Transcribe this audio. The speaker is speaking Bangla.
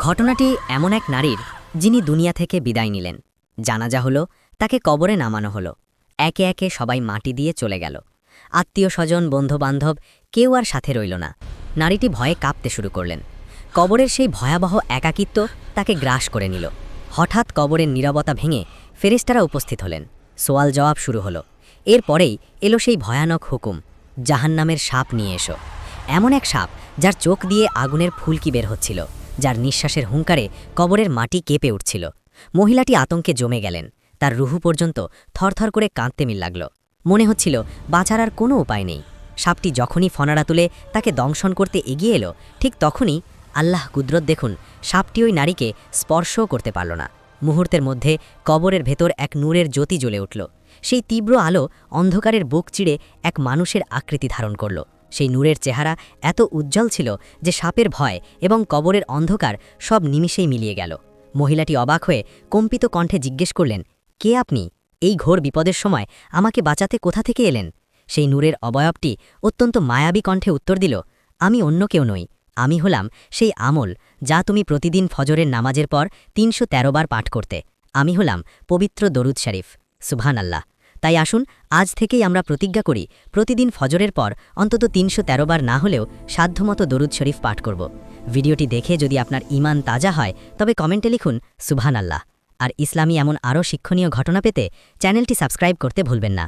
ঘটনাটি এমন এক নারীর যিনি দুনিয়া থেকে বিদায় নিলেন। জানাজা হলো, তাকে কবরে নামানো হলো। একে একে সবাই মাটি দিয়ে চলে গেল। আত্মীয় স্বজন, বন্ধুবান্ধব কেউ আর সাথে রইল না। নারীটি ভয়ে কাঁপতে শুরু করলেন। কবরের সেই ভয়াবহ একাকিত্ব তাকে গ্রাস করে নিল। হঠাৎ কবরের নীরবতা ভেঙে ফেরেশতারা উপস্থিত হলেন। সোয়াল জবাব শুরু হলো। এরপরেই এলো সেই ভয়ানক হুকুম, জাহান্নামের সাপ নিয়ে এসো। এমন এক সাপ যার চোখ দিয়ে আগুনের ফুলকি বের হচ্ছিল, যার নিঃশ্বাসের হুঙ্কারে কবরের মাটি কেঁপে উঠছিল। মহিলাটি আতঙ্কে জমে গেলেন। তার রুহু পর্যন্ত থরথর করে কাঁদতে মিল লাগল। মনে হচ্ছিল বাঁচার আর কোনো উপায় নেই। সাপটি যখনই ফনারা তুলে তাকে দংশন করতে এগিয়ে এলো, ঠিক তখনই আল্লাহ কুদরত দেখুন, সাপটি ওই নারীকে স্পর্শও করতে পারল না। মুহূর্তের মধ্যে কবরের ভেতর এক নূরের জ্যোতি জ্বলে উঠল। সেই তীব্র আলো অন্ধকারের বুক চিড়ে এক মানুষের আকৃতি ধারণ করল। সেই নূরের চেহারা এত উজ্জ্বল ছিল যে সাপের ভয় এবং কবরের অন্ধকার সব নিমিষেই মিলিয়ে গেল। মহিলাটি অবাক হয়ে কম্পিত কণ্ঠে জিজ্ঞেস করলেন, কে আপনি? এই ঘোর বিপদের সময় আমাকে বাঁচাতে কোথা থেকে এলেন? সেই নূরের অবয়বটি অত্যন্ত মায়াবী কণ্ঠে উত্তর দিল, আমি অন্য কেউ নই। আমি হলাম সেই আমল যা তুমি প্রতিদিন ফজরের নামাজের পর ৩১৩ বার পাঠ করতে। আমি হলাম পবিত্র দরুদ শরীফ। সুবহানাল্লাহ। তাই আসুন আজ থেকেই আমরা প্রতিজ্ঞা করি, প্রতিদিন ফজরের পর অন্তত ৩১৩ বার না হলেও সাধ্যমতো দরুদ শরীফ পাঠ করব। ভিডিওটি দেখে যদি আপনার ঈমান তাজা হয় তবে কমেন্টে লিখুন সুবহানাল্লাহ। আর ইসলামী এমন আরও শিক্ষণীয় ঘটনা পেতে চ্যানেলটি সাবস্ক্রাইব করতে ভুলবেন না।